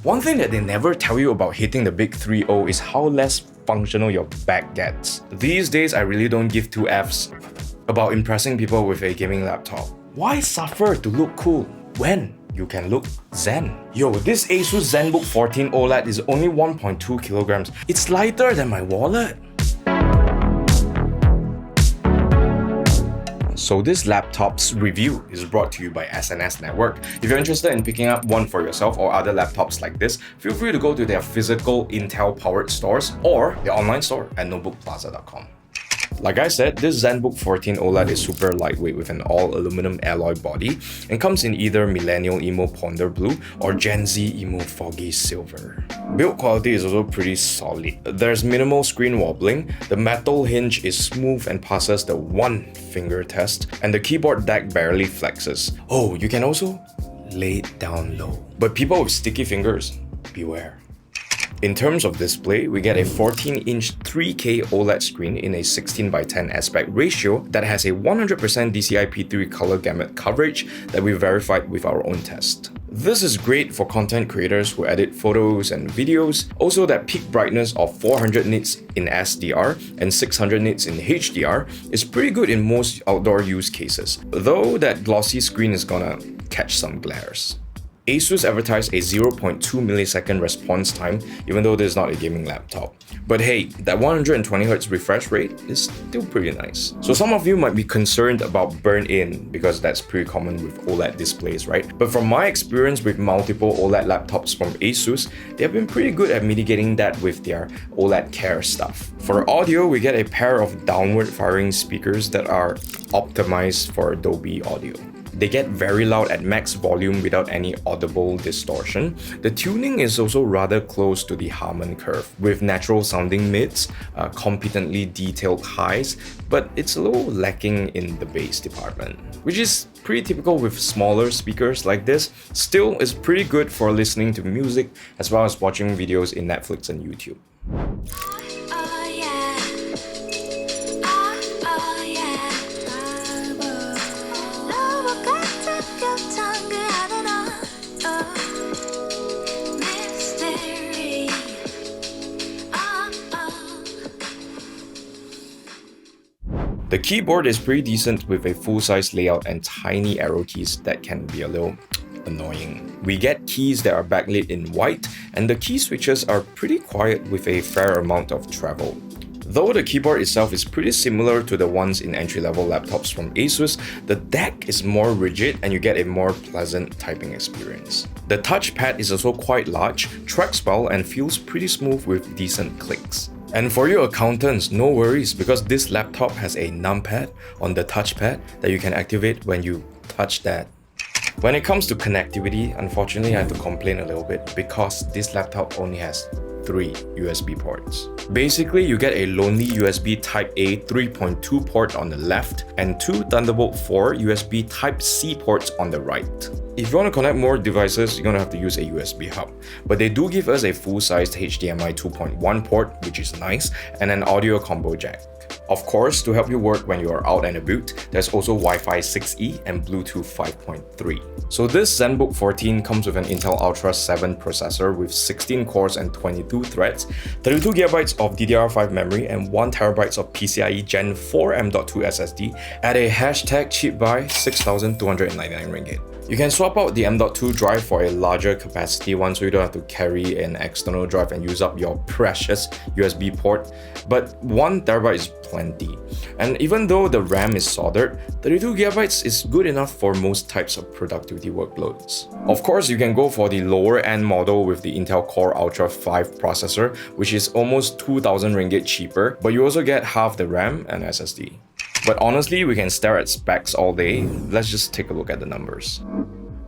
One thing that they never tell you about hitting the big 3.0 is how less functional your back gets. These days, I really don't give two Fs about impressing people with a gaming laptop. Why suffer to look cool when you can look zen? Yo, this Asus Zenbook 14 OLED is only 1.2 kilograms. It's lighter than my wallet. So this laptop's review is brought to you by SNS Network. If you're interested in picking up one for yourself or other laptops like this, feel free to go to their physical Intel-powered stores or their online store at notebookplaza.com. Like I said, this Zenbook 14 OLED is super lightweight with an all-aluminum alloy body and comes in either Millennial Emo Ponder Blue or Gen Z Emo Foggy Silver. Build quality is also pretty solid. There's minimal screen wobbling, the metal hinge is smooth and passes the one-finger test, and the keyboard deck barely flexes. Oh, you can also lay it down low. But people with sticky fingers, beware. In terms of display, we get a 14-inch 3K OLED screen in a 16:10 aspect ratio that has a 100% DCI-P3 color gamut coverage that we verified with our own test. This is great for content creators who edit photos and videos. Also, that peak brightness of 400 nits in SDR and 600 nits in HDR is pretty good in most outdoor use cases, though that glossy screen is gonna catch some glares. Asus advertised a 0.2 millisecond response time, even though this is not a gaming laptop. But hey, that 120Hz refresh rate is still pretty nice. So some of you might be concerned about burn-in, because that's pretty common with OLED displays, right? But from my experience with multiple OLED laptops from Asus, they've been pretty good at mitigating that with their OLED Care stuff. For audio, we get a pair of downward-firing speakers that are optimized for Dolby Audio. They get very loud at max volume without any audible distortion. The tuning is also rather close to the Harman curve, with natural sounding mids, competently detailed highs, but it's a little lacking in the bass department, which is pretty typical with smaller speakers like this. Still, it's pretty good for listening to music as well as watching videos in Netflix and YouTube. The keyboard is pretty decent with a full-size layout and tiny arrow keys that can be a little annoying. We get keys that are backlit in white, and the key switches are pretty quiet with a fair amount of travel. Though the keyboard itself is pretty similar to the ones in entry-level laptops from Asus, the deck is more rigid and you get a more pleasant typing experience. The touchpad is also quite large, tracks well, and feels pretty smooth with decent clicks. And for you accountants, no worries, because this laptop has a numpad on the touchpad that you can activate when you touch that. When it comes to connectivity, unfortunately I have to complain a little bit because this laptop only has 3 USB ports. Basically, you get a lonely USB Type-A 3.2 port on the left and 2 Thunderbolt 4 USB Type-C ports on the right. If you want to connect more devices, you're going to have to use a USB hub. But they do give us a full-sized HDMI 2.1 port, which is nice, and an audio combo jack. Of course, to help you work when you are out and about, there's also Wi-Fi 6E and Bluetooth 5.3. So this Zenbook 14 comes with an Intel Ultra 7 processor with 16 cores and 22 threads, 32GB of DDR5 memory, and 1TB of PCIe Gen 4 M.2 SSD at a hashtag cheap buy 6,299 ringgit. You can swap out the M.2 drive for a larger capacity one, so you don't have to carry an external drive and use up your precious USB port, but 1TB is plenty. And even though the RAM is soldered, 32GB is good enough for most types of productivity workloads. Of course, you can go for the lower end model with the Intel Core Ultra 5 processor, which is almost 2,000 ringgit cheaper, but you also get half the RAM and SSD. But honestly, we can stare at specs all day. Let's just take a look at the numbers.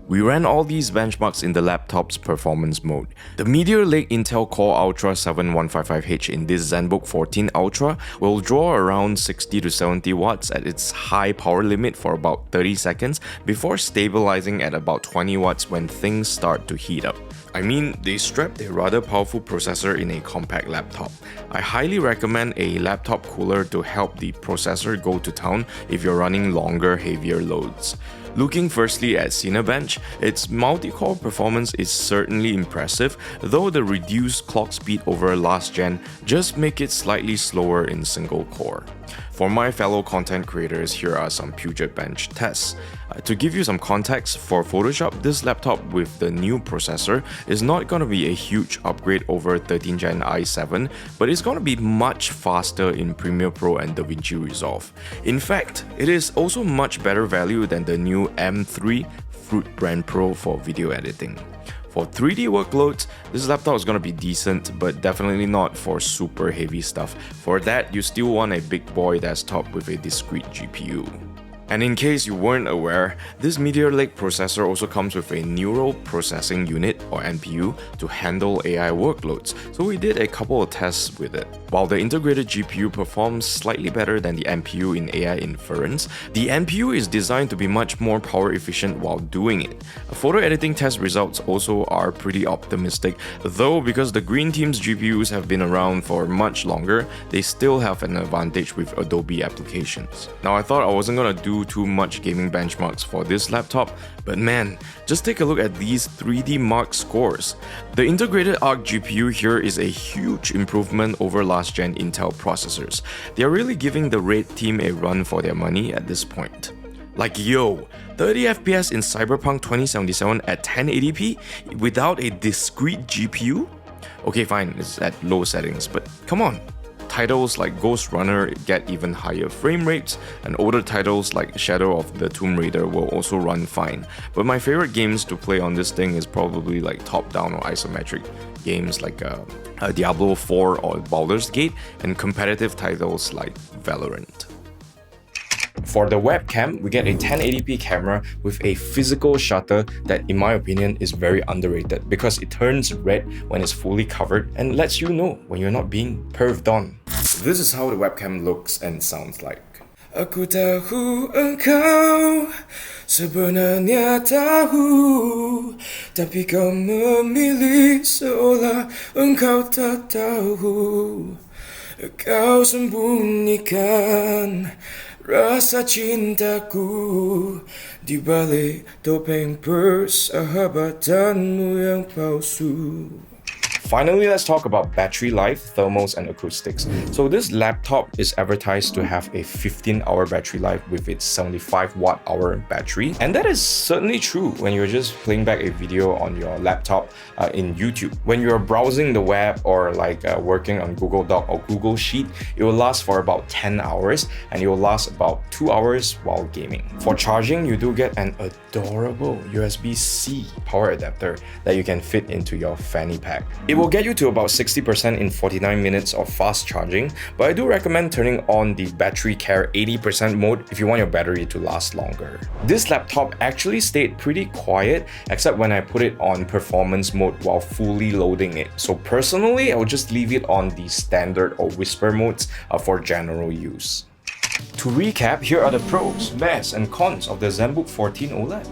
We ran all these benchmarks in the laptop's performance mode. The Meteor Lake Intel Core Ultra 7155H in this Zenbook 14 Ultra will draw around 60 to 70 watts at its high power limit for about 30 seconds before stabilizing at about 20 watts when things start to heat up. I mean, they strapped a rather powerful processor in a compact laptop. I highly recommend a laptop cooler to help the processor go to town if you're running longer, heavier loads. Looking firstly at Cinebench, its multi-core performance is certainly impressive, though the reduced clock speed over last gen just make it slightly slower in single core. For my fellow content creators, here are some Puget Bench tests. To give you some context, for Photoshop, this laptop with the new processor is not going to be a huge upgrade over 13th Gen i7, but it's going to be much faster in Premiere Pro and DaVinci Resolve. In fact, it is also much better value than the new M3 Fruit Brand Pro for video editing. For 3D workloads, this laptop is going to be decent, but definitely not for super heavy stuff. For that, you still want a big boy desktop with a discrete GPU. And in case you weren't aware, this Meteor Lake processor also comes with a Neural Processing Unit or NPU to handle AI workloads, so we did a couple of tests with it. While the integrated GPU performs slightly better than the NPU in AI inference, the NPU is designed to be much more power efficient while doing it. Photo editing test results also are pretty optimistic, though because the Green Team's GPUs have been around for much longer, they still have an advantage with Adobe applications. Now I thought I wasn't gonna do too much gaming benchmarks for this laptop, but man, just take a look at these 3D Mark scores. The integrated Arc GPU here is a huge improvement over last gen Intel processors. They are really giving the Red Team a run for their money at this point. Like yo, 30 FPS in Cyberpunk 2077 at 1080p without a discrete GPU? Okay fine, it's at low settings, but come on. Titles like Ghost Runner get even higher frame rates, and older titles like Shadow of the Tomb Raider will also run fine. But my favorite games to play on this thing is probably like top-down or isometric games like Diablo 4 or Baldur's Gate, and competitive titles like Valorant. For the webcam, we get a 1080p camera with a physical shutter that, in my opinion, is very underrated because it turns red when it's fully covered and lets you know when you're not being perved on. This is how the webcam looks and sounds like. Aku tahu engkau sebenarnya tahu, tapi kau memilih seolah engkau tak tahu. Kau sembunyikan rasa cintaku di balik topeng persahabatanmu yang palsu. Finally, let's talk about battery life, thermals, and acoustics. So this laptop is advertised to have a 15-hour battery life with its 75 watt-hour battery. And that is certainly true when you're just playing back a video on your laptop in YouTube. When you're browsing the web or like working on Google Doc or Google Sheet, it will last for about 10 hours and it will last about 2 hours while gaming. For charging, you do get an adorable USB-C power adapter that you can fit into your fanny pack. It will get you to about 60% in 49 minutes of fast charging, but I do recommend turning on the battery care 80% mode if you want your battery to last longer. This laptop actually stayed pretty quiet except when I put it on performance mode while fully loading it. So personally, I would just leave it on the standard or whisper modes for general use. To recap, here are the pros, best, and cons of the Zenbook 14 OLED.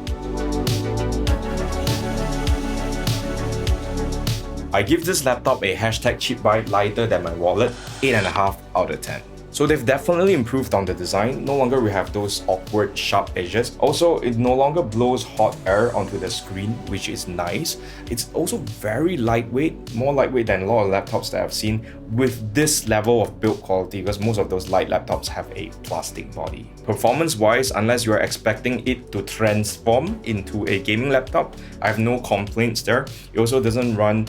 I give this laptop a cheap buy lighter than my wallet, 8.5 out of 10. So they've definitely improved on the design. No longer we have those awkward sharp edges. Also, it no longer blows hot air onto the screen, which is nice. It's also very lightweight, more lightweight than a lot of laptops that I've seen with this level of build quality, because most of those light laptops have a plastic body. Performance-wise, unless you're expecting it to transform into a gaming laptop, I have no complaints there. It also doesn't run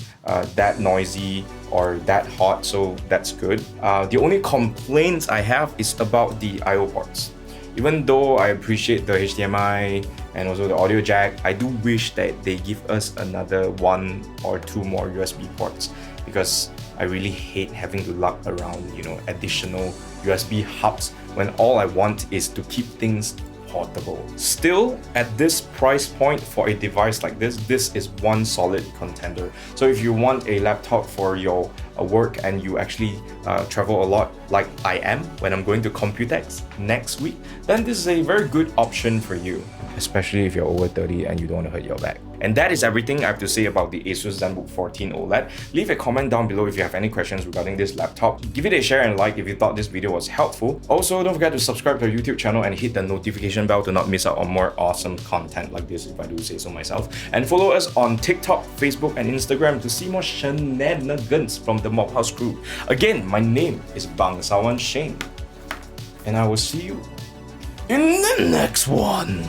that noisy or that hot, so that's good. The only complaints I have is about the I/O ports. Even though I appreciate the HDMI and also the audio jack, I do wish that they give us another 1 or 2 more USB ports, because I really hate having to lug around, additional USB hubs when all I want is to keep things portable. Still, at this price point for a device like this is one solid contender. So if you want a laptop for your work and you actually travel a lot like I am when I'm going to Computex next week, then this is a very good option for you. especially if you're over 30 and you don't want to hurt your back. And that is everything I have to say about the Asus Zenbook 14 OLED. Leave a comment down below if you have any questions regarding this laptop. Give it a share and like if you thought this video was helpful. Also, don't forget to subscribe to our YouTube channel and hit the notification bell to not miss out on more awesome content like this, if I do say so myself. And follow us on TikTok, Facebook, and Instagram to see more shenanigans from the Mobhouse crew. Again, my name is Bangsawan Shane, and I will see you in the next one.